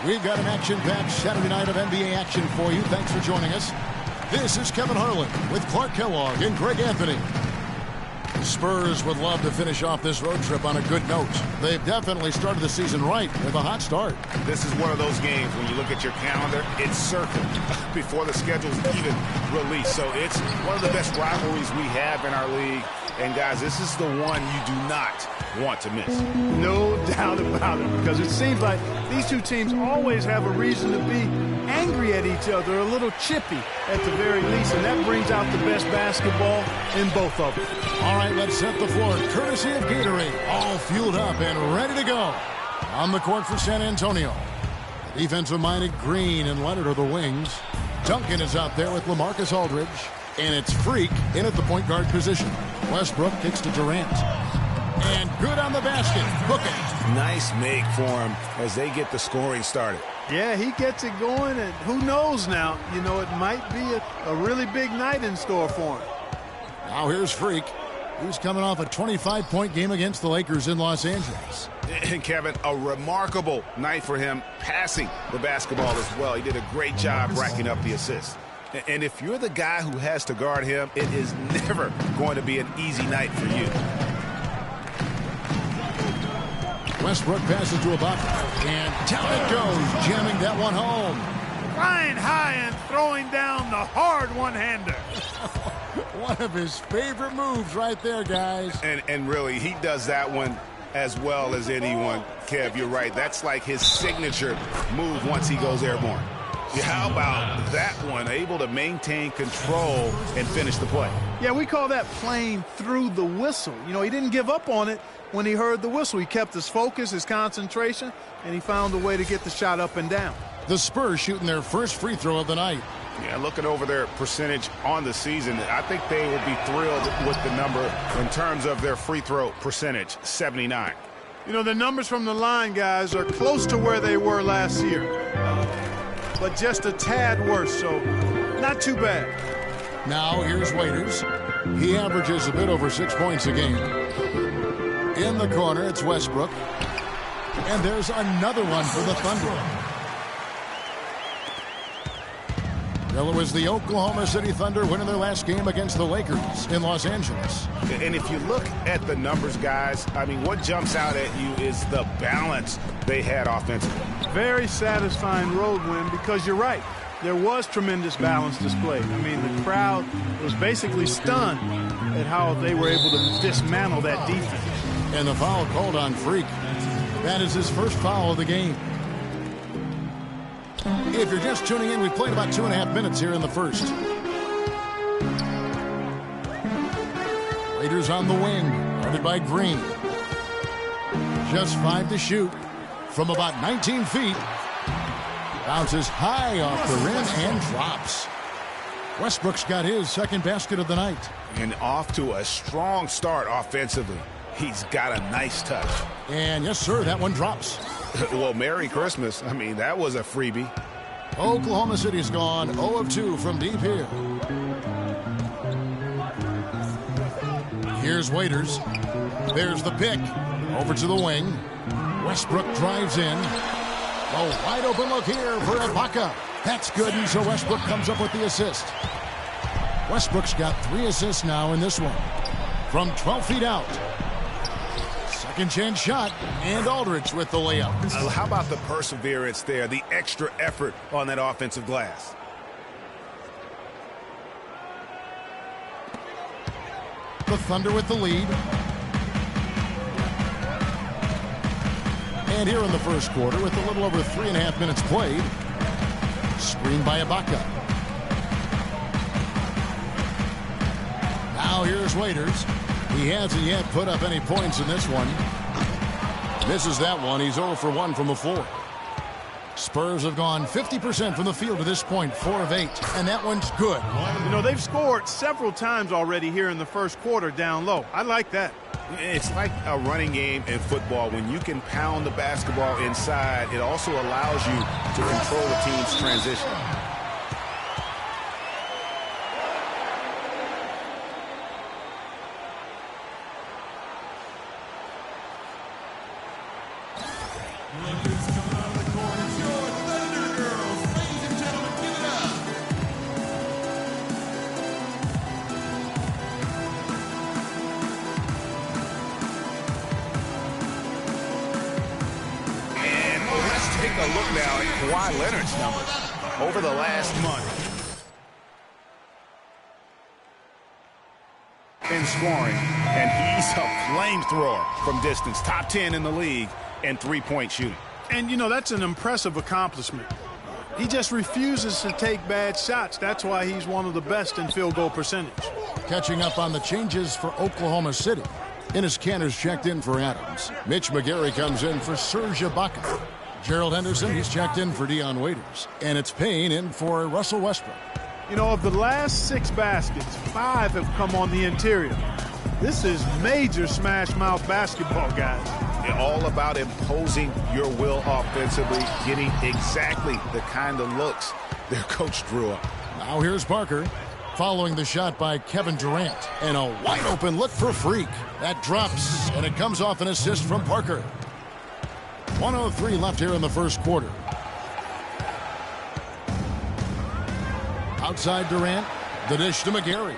We've got an action-packed Saturday night of NBA action for you. Thanks for joining us. This is Kevin Harlan with Clark Kellogg and Greg Anthony. The Spurs would love to finish off this road trip on a good note. They've definitely started the season right with a hot start. This is one of those games when you look at your calendar, it's circled before the schedule's even released. So it's one of the best rivalries we have in our league. And, guys, this is the one you do not want to miss. No doubt about it, because it seems like these two teams always have a reason to be angry at each other, a little chippy at the very least, and that brings out the best basketball in both of them. All right, let's set the floor. Courtesy of Gatorade, all fueled up and ready to go. On the court for San Antonio. The defensive-minded Green and Leonard are the wings. Duncan is out there with LaMarcus Aldridge. And it's Freak in at the point guard position. Westbrook kicks to Durant. And good on the basket. Book it. Nice make for him as they get the scoring started. Yeah, he gets it going, and who knows now? You know, it might be a really big night in store for him. Now here's Freak. He's coming off a 25-point game against the Lakers in Los Angeles. And, Kevin, a remarkable night for him passing the basketball as well. He did a great job racking up the assists. And if you're the guy who has to guard him, it is never going to be an easy night for you. Westbrook passes to Ibaka. And down it goes, jamming that one home. Flying high and throwing down the hard one-hander. One of his favorite moves right there, guys. And really, he does that one as well as anyone. Kev, you're right. That's like his signature move once he goes airborne. How about that one? Able to maintain control and finish the play. Yeah, we call that playing through the whistle. You know, he didn't give up on it when he heard the whistle. He kept his focus, his concentration, and he found a way to get the shot up and down. The Spurs shooting their first free throw of the night. Yeah, looking over their percentage on the season, I think they will be thrilled with the number in terms of their free throw percentage, 79. You know, the numbers from the line, guys, are close to where they were last year. But just a tad worse, so not too bad. Now here's Waiters. He averages a bit over 6 points a game. In the corner, it's Westbrook. And there's another one for the Thunder. Well, it was the Oklahoma City Thunder winning their last game against the Lakers in Los Angeles. And if you look at the numbers, guys, I mean, what jumps out at you is the balance they had offensively. Very satisfying road win because you're right. There was tremendous balance displayed. I mean, the crowd was basically stunned at how they were able to dismantle that defense. And the foul called on Freak. That is his first foul of the game. If you're just tuning in, we played about 2.5 minutes here in the first. Raiders on the wing, guarded by Green. Just 5 to shoot from about 19 feet. Bounces high off the rim and drops. Westbrook's got his second basket of the night. And off to a strong start offensively. He's got a nice touch. And yes, sir, that one drops. Well, Merry Christmas. I mean, that was a freebie. Oklahoma City's gone 0 of 2 from deep here. Here's Waiters. There's the pick. Over to the wing. Westbrook drives in. A wide open look here for Ibaka. That's good, and so Westbrook comes up with the assist. Westbrook's got 3 assists now in this one. From 12 feet out. Second chance shot, and Aldridge with the layup. How about the perseverance there, the extra effort on that offensive glass? The Thunder with the lead. And here in the first quarter, with a little over 3.5 minutes played, screened by Ibaka. Now here's Waiters. He hasn't yet put up any points in this one. Misses that one. He's 0 for 1 from the floor. Spurs have gone 50% from the field to this point, 4 of 8, and that one's good. You know, they've scored several times already here in the first quarter down low. I like that. It's like a running game in football. When you can pound the basketball inside, it also allows you to control the team's transition. take a look now at Kawhi Leonard's numbers over the last month. In scoring, and he's a flamethrower from distance. Top 10 in the league in three-point shooting. And, you know, that's an impressive accomplishment. He just refuses to take bad shots. That's why he's one of the best in field goal percentage. Catching up on the changes for Oklahoma City. Enes Kanter's checked in for Adams. Mitch McGary comes in for Serge Ibaka. Gerald Henderson, he's checked in for Dion Waiters. And it's Payne in for Russell Westbrook. You know, of the last 6 baskets, 5 have come on the interior. This is major smash-mouth basketball, guys. They're all about imposing your will offensively, getting exactly the kind of looks their coach drew up. Now here's Parker, following the shot by Kevin Durant. And a wide-open look for Freak. That drops, and it comes off an assist from Parker. 1:03 left here in the first quarter. Outside Durant, the dish to McGary.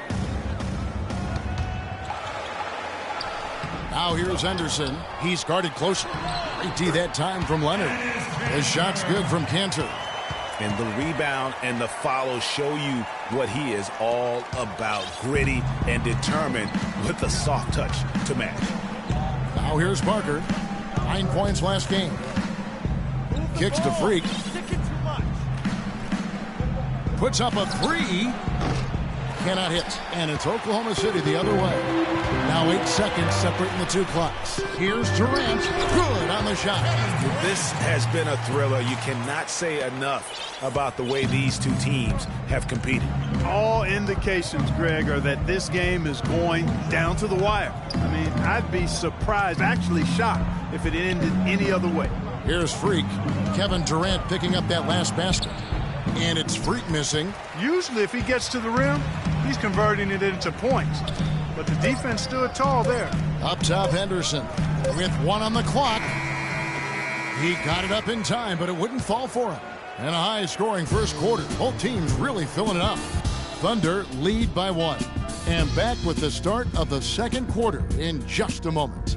Now here's Henderson. He's guarded closely. Great D that time from Leonard. His shot's good from Kanter. And the rebound and the follow show you what he is all about. Gritty and determined with the soft touch to match. Now here's Parker. 9 points last game. Kicks to Freak. Puts up a 3. Cannot hit. And it's Oklahoma City the other way. Now 8 seconds separating the 2 clocks. Here's Durant. Good on the shot. This has been a thriller. You cannot say enough about the way these two teams have competed. All indications, Greg, are that this game is going down to the wire. I mean, I'd be surprised, actually shocked, if it ended any other way. Here's Freak. Kevin Durant picking up that last basket. And it's Freak missing. Usually if he gets to the rim, he's converting it into points. But the defense stood tall there. Up top, Henderson. With 1 on the clock. He got it up in time, but it wouldn't fall for him. And a high-scoring first quarter. Both teams really filling it up. Thunder lead by 1. And back with the start of the second quarter in just a moment.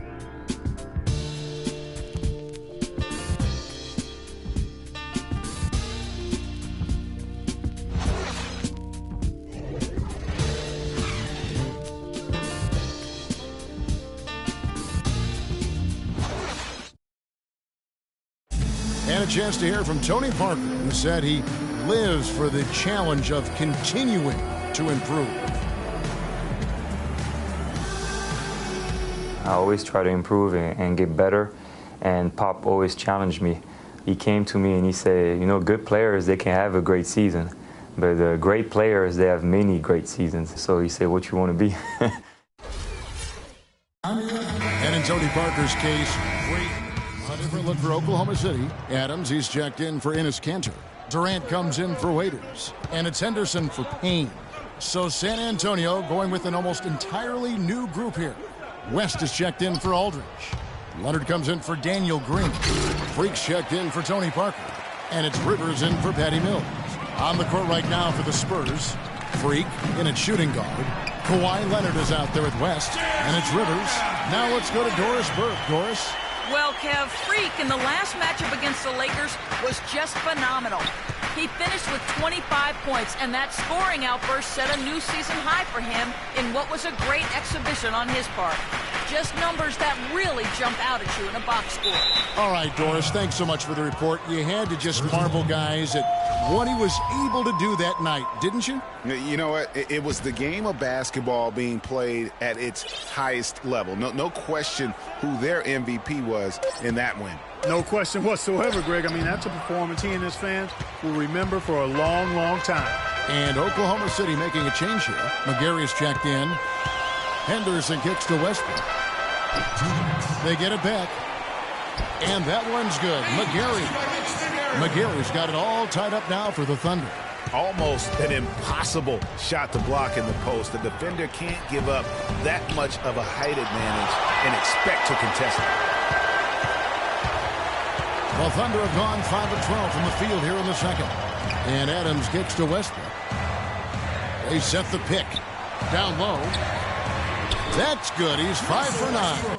And a chance to hear from Tony Parker, who said he lives for the challenge of continuing to improve. I always try to improve and get better, and Pop always challenged me. He came to me and he said, you know, good players, they can have a great season, but the great players, they have many great seasons. So he said, what you want to be? And in Tony Parker's case, great. A different look for Oklahoma City. Adams, he's checked in for Enes Kanter. Durant comes in for Waiters. And it's Henderson for Payne. So San Antonio going with an almost entirely new group here. West is checked in for Aldridge. Leonard comes in for Daniel Green. Freak's checked in for Tony Parker. And it's Rivers in for Patty Mills. On the court right now for the Spurs. Freak in at shooting guard. Kawhi Leonard is out there with West. And it's Rivers. Now let's go to Doris Burke. Doris? Well, Kev, Freak in the last matchup against the Lakers was just phenomenal. He finished with 25 points, and that scoring outburst set a new season high for him in what was a great exhibition on his part. Just numbers that really jump out at you in a box score. All right, Doris, thanks so much for the report. You had to just marvel, guys, at what he was able to do that night, didn't you? You know what? It was the game of basketball being played at its highest level. No question who their MVP was in that win. No question whatsoever, Greg. I mean, that's a performance he and his fans will remember for a long, long time. And Oklahoma City making a change here. McGary's checked in. Henderson kicks to Westbrook. They get it back. And that one's good. McGary's got it all tied up now for the Thunder. Almost an impossible shot to block in the post. The defender can't give up that much of a height advantage and expect to contest it. Well, Thunder have gone 5 of 12 from the field here in the second. And Adams kicks to Westbrook. They set the pick. Down low. That's good. He's 5 for 9.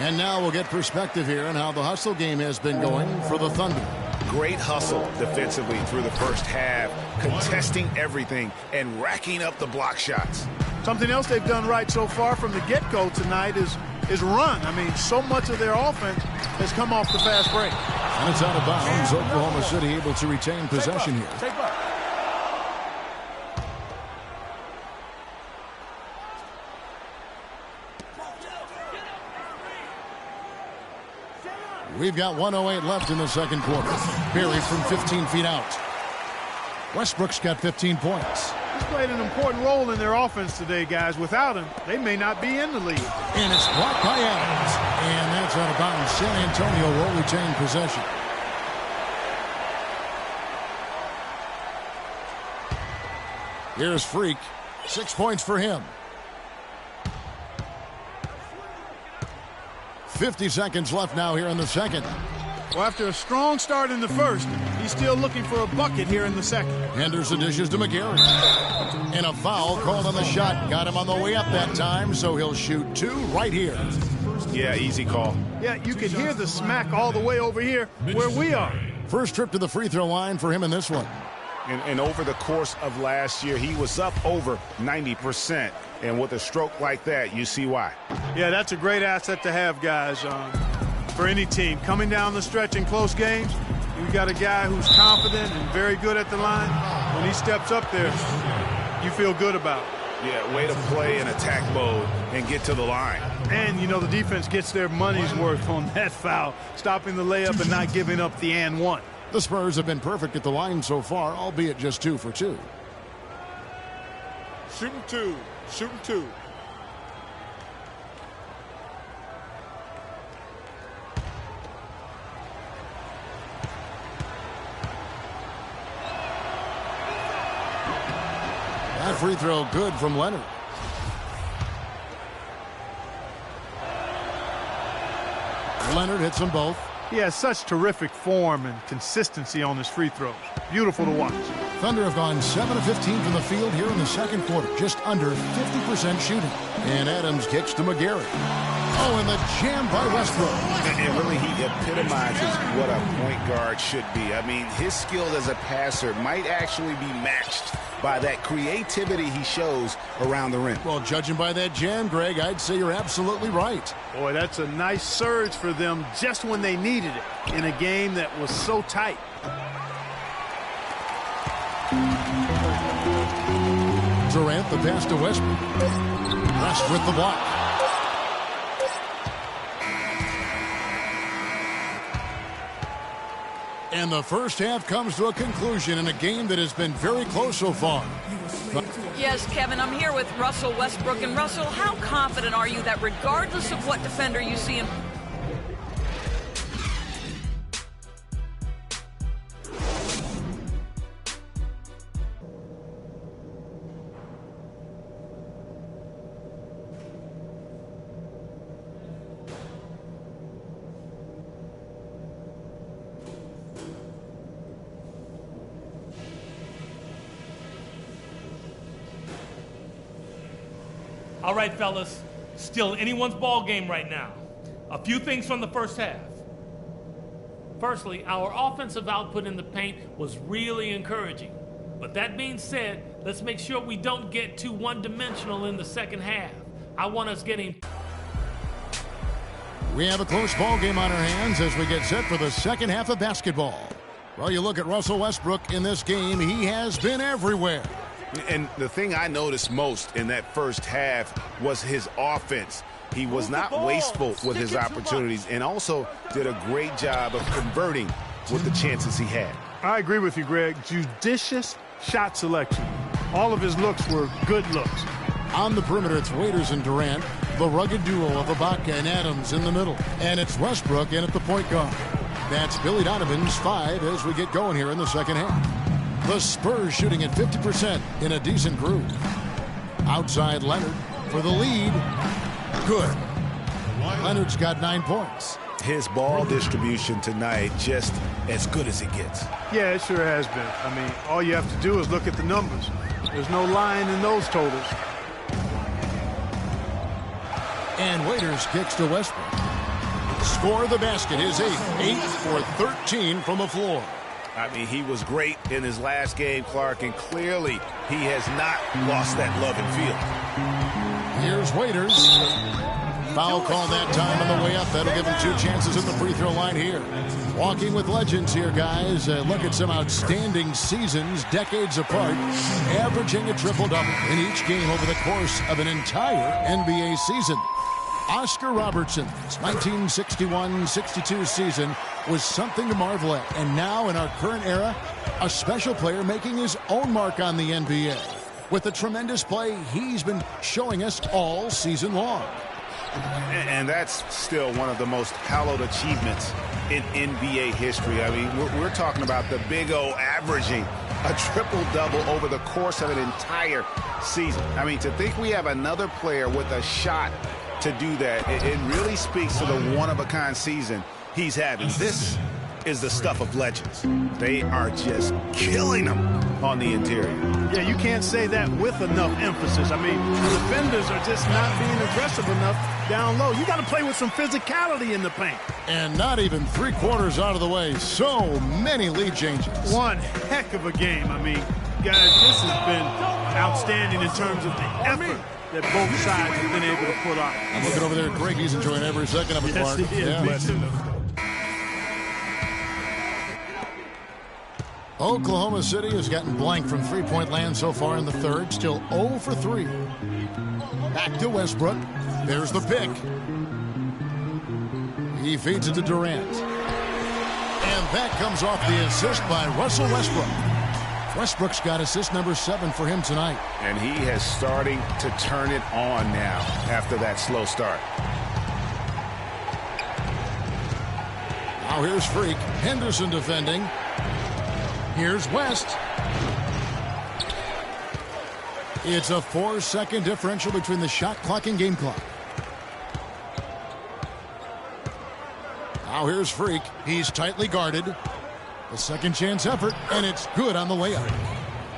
And now we'll get perspective here on how the hustle game has been going for the Thunder. Great hustle defensively through the first half, contesting everything and racking up the block shots. Something else they've done right so far from the get-go tonight is run. I mean, so much of their offense has come off the fast break. And it's out of bounds. Oklahoma City able to retain possession here. Take up. We've got 1:08 left in the second quarter. Buried from 15 feet out. Westbrook's got 15 points. He's played an important role in their offense today, guys. Without him, they may not be in the lead. And it's blocked by Adams. And that's out of bounds. San Antonio will retain possession. Here's Freak. 6 points for him. 50 seconds left now here in the second. Well, after a strong start in the first, he's still looking for a bucket here in the second. Henderson dishes to McGarry. And a foul called on the shot. Got him on the way up that time, so he'll shoot 2 right here. Yeah, easy call. Yeah, you can hear the smack all the way over here where we are. First trip to the free throw line for him in this one. And over the course of last year, he was up over 90%. And with a stroke like that, you see why. Yeah, that's a great asset to have, guys, for any team. Coming down the stretch in close games, you got a guy who's confident and very good at the line. When he steps up there, you feel good about it. Yeah, way to play in attack mode and get to the line. And, you know, the defense gets their money's worth on that foul, stopping the layup and not giving up the and one. The Spurs have been perfect at the line so far, albeit just 2 for 2. Shooting 2. Shooting 2. That free throw good from Leonard. Leonard hits them both. He has such terrific form and consistency on his free throws. Beautiful to watch. Thunder have gone 7 of 15 from the field here in the second quarter. Just under 50% shooting. And Adams kicks to McGarry. Oh, and the jam by Westbrook. And really, he epitomizes what a point guard should be. I mean, his skill as a passer might actually be matched by that creativity he shows around the rim. Well, judging by that jam, Greg, I'd say you're absolutely right. Boy, that's a nice surge for them just when they needed it in a game that was so tight. Durant, the pass to Westbrook. West with the block. And the first half comes to a conclusion in a game that has been very close so far. Yes, Kevin, I'm here with Russell Westbrook. And Russell, how confident are you that regardless of what defender you see him... All right, fellas, still anyone's ball game right now. A few things from the first half. Firstly, our offensive output in the paint was really encouraging. But that being said, let's make sure we don't get too one-dimensional in the second half. I want us getting... We have a close ball game on our hands as we get set for the second half of basketball. Well, you look at Russell Westbrook in this game, he has been everywhere. And the thing I noticed most in that first half was his offense. He was not wasteful with his opportunities and also did a great job of converting with the chances he had. I agree with you, Greg. Judicious shot selection. All of his looks were good looks. On the perimeter, it's Waiters and Durant, the rugged duo of Ibaka and Adams in the middle. And it's Westbrook in at the point guard. That's Billy Donovan's 5 as we get going here in the second half. The Spurs shooting at 50% in a decent groove. Outside Leonard for the lead. Good. Leonard's got 9 points. His ball distribution tonight just as good as it gets. Yeah, it sure has been. I mean, all you have to do is look at the numbers. There's no lying in those totals. And Waiters kicks to Westbrook. score the basket. His 8 for 13 from the floor. I mean, he was great in his last game, Clark, and clearly he has not lost that love and feel. Here's Waiters. Foul call that time on the way up. That'll give him 2 chances at the free throw line here. Walking with legends here, guys. Look at some outstanding seasons, decades apart, averaging a triple-double in each game over the course of an entire NBA season. Oscar Robertson's 1961-62 season was something to marvel at. And now, in our current era, a special player making his own mark on the NBA with the tremendous play he's been showing us all season long. And that's still one of the most hallowed achievements in NBA history. I mean, we're talking about the Big O averaging a triple-double over the course of an entire season. I mean, to think we have another player with a shot to do that, it really speaks to the one-of-a-kind season he's having. This is the stuff of legends. They are just killing them on the interior. Yeah, you can't say that with enough emphasis. I mean, the defenders are just not being aggressive enough down low. You got to play with some physicality in the paint. And not even 3/4 out of the way. So many lead changes. One heck of a game. I mean, guys, this has been outstanding in terms of the effort that both sides have been able to put on. I'm looking over there at Greg. He's enjoying every second of it, Clark. Yes, he is. Yeah. Me too. Oklahoma City has gotten blank from three-point land so far in the third. Still 0 for 3. Back to Westbrook. There's the pick. He feeds it to Durant. And that comes off the assist by Russell Westbrook. Westbrook's got assist number 7 for him tonight. And he has starting to turn it on now after that slow start. Now here's Freak. Henderson defending. Here's West. It's a 4-second differential between the shot clock and game clock. Now here's Freak. He's tightly guarded. A second chance effort, and it's good on the layup.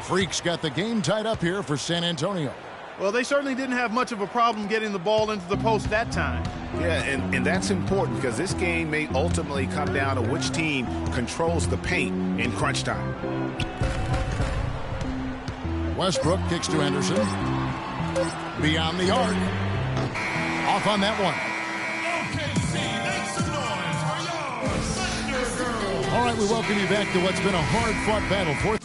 Freak's got the game tied up here for San Antonio. Well, they certainly didn't have much of a problem getting the ball into the post that time. Yeah, and that's important because this game may ultimately come down to which team controls the paint in crunch time. Westbrook kicks to Henderson. Beyond the arc. Off on that one. All right, we welcome you back to what's been a hard-fought battle for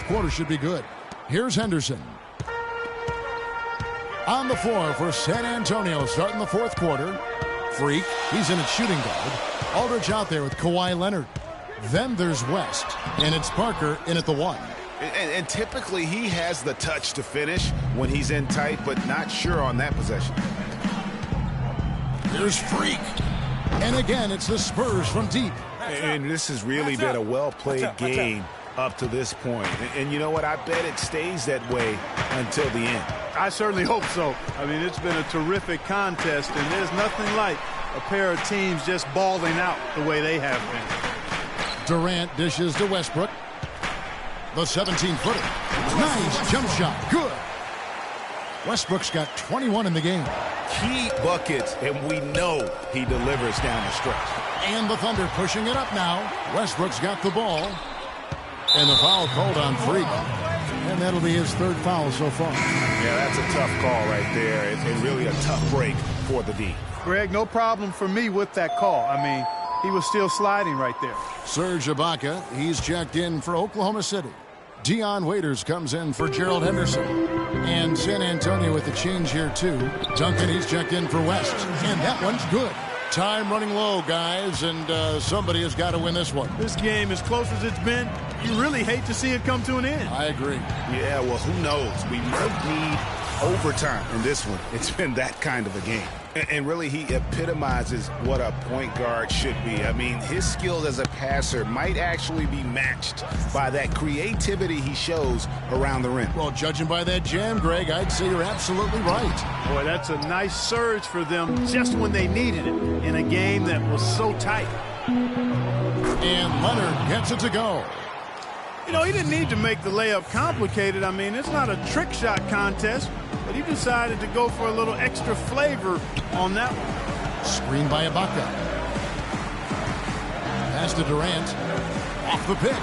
quarter should be good. Here's Henderson. On the floor for San Antonio, starting the fourth quarter. Freak, he's in at shooting guard. Aldridge out there with Kawhi Leonard. Then there's West, and it's Parker in at the 1. And typically he has the touch to finish when he's in tight, but not sure on that possession. Here's Freak. And again, it's the Spurs from deep. And this has really been a well-played game up to this point. And you know what? I bet it stays that way until the end. I certainly hope so. I mean, it's been a terrific contest, and there's nothing like a pair of teams just balling out the way they have been. Durant dishes to Westbrook. The 17-footer. Nice jump shot. Good. Westbrook's got 21 in the game. Key buckets, and we know he delivers down the stretch. And the Thunder pushing it up now. Westbrook's got the ball. And the foul called on Freak. And that'll be his third foul so far. Yeah, that's a tough call right there. And really a tough break for the D. Greg, no problem for me with that call. I mean, he was still sliding right there. Serge Ibaka, he's checked in for Oklahoma City. Dion Waiters comes in for Gerald Henderson. And San Antonio with the change here, too. Duncan, he's checked in for West. And that one's good. Time running low, guys, and somebody has got to win this one. This game, as close as it's been, you really hate to see it come to an end. I agree. Yeah, well, who knows? We might need overtime in this one. It's been that kind of a game. And really, he epitomizes what a point guard should be. I mean, his skills as a passer might actually be matched by that creativity he shows around the rim. Well, judging by that jam, Greg, I'd say you're absolutely right. Boy, that's a nice surge for them just when they needed it in a game that was so tight. And Leonard gets it to go. You know, he didn't need to make the layup complicated. I mean, it's not a trick shot contest, but he decided to go for a little extra flavor on that one. Screen by Ibaka. Pass to Durant. Off the pick.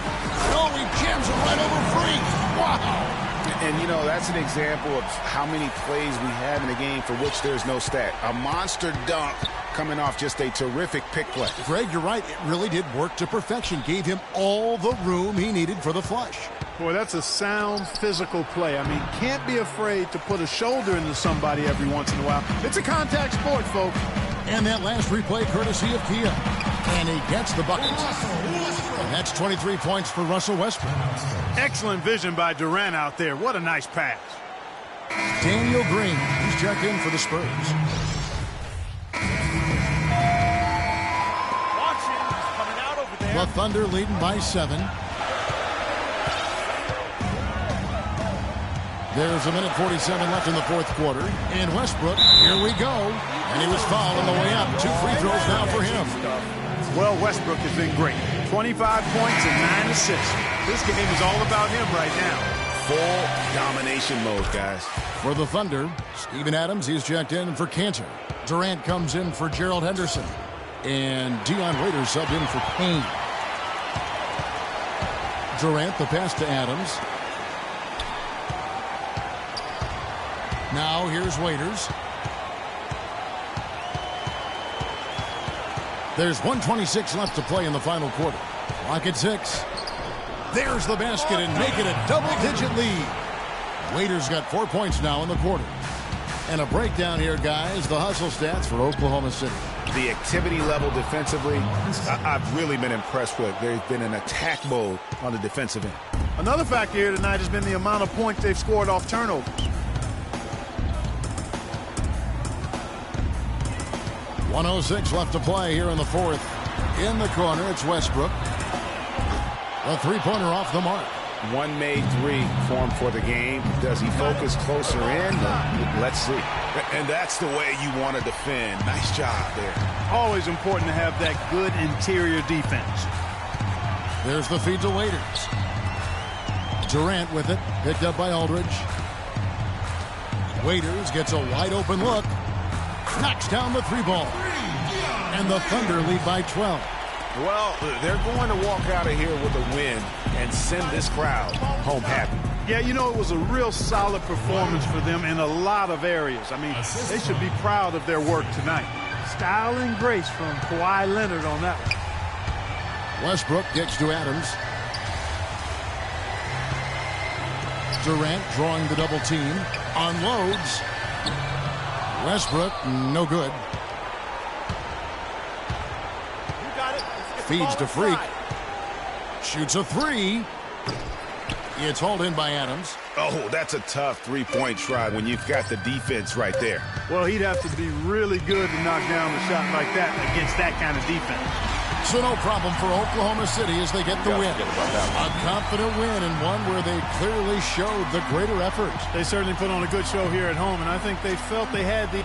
Oh, he jams it right over Freak. Wow. And, you know, that's an example of how many plays we have in a game for which there's no stat. A monster dunk coming off just a terrific pick play. Greg, you're right. It really did work to perfection. Gave him all the room he needed for the flush. Boy, that's a sound physical play. I mean, can't be afraid to put a shoulder into somebody every once in a while. It's a contact sport, folks. And that last replay courtesy of Kia. And he gets the bucket. And that's 23 points for Russell Westbrook. Excellent vision by Durant out there. What a nice pass. Daniel Green, he's checked in for the Spurs. The Thunder leading by 7. There's a minute 47 left in the fourth quarter. And Westbrook, here we go. And he was fouled on the way up. 2 free throws now for him. Well, Westbrook has been great. 25 points and 9 assists. This game is all about him right now. Full domination mode, guys. For the Thunder, Steven Adams, he's checked in for Cantor. Durant comes in for Gerald Henderson. And Dion Waiters subbed in for Payne. Durant, the pass to Adams. Now here's Waiters. There's 1:26 left to play in the final quarter. Clock at 6. There's the basket and make it a double-digit lead. Waiters got 4 points now in the quarter. And a breakdown here, guys. The hustle stats for Oklahoma City. The activity level defensively, I've really been impressed with. There's been an attack mode on the defensive end. Another factor here tonight has been the amount of points they've scored off turnovers. .106 left to play here in the fourth. In the corner, it's Westbrook. A three-pointer off the mark. One made 3 for him for the game. Does he focus closer in? Let's see. And that's the way you want to defend. Nice job there. Always important to have that good interior defense. There's the feed to Waiters. Durant with it. Picked up by Aldridge. Waiters gets a wide-open look. Knocks down the 3-ball. And the Thunder lead by 12. Well, they're going to walk out of here with a win and send this crowd home happy. Yeah, you know, it was a real solid performance for them in a lot of areas. I mean, they should be proud of their work tonight. Style and grace from Kawhi Leonard on that one. Westbrook gets to Adams. Durant drawing the double team. Unloads. Westbrook, no good. Feeds to Freak. Shoots a three. It's hauled in by Adams. Oh, that's a tough three-point try when you've got the defense right there. Well, he'd have to be really good to knock down a shot like that against that kind of defense. So no problem for Oklahoma City as they get the win. A confident win and one where they clearly showed the greater effort. They certainly put on a good show here at home, and I think they felt they had the...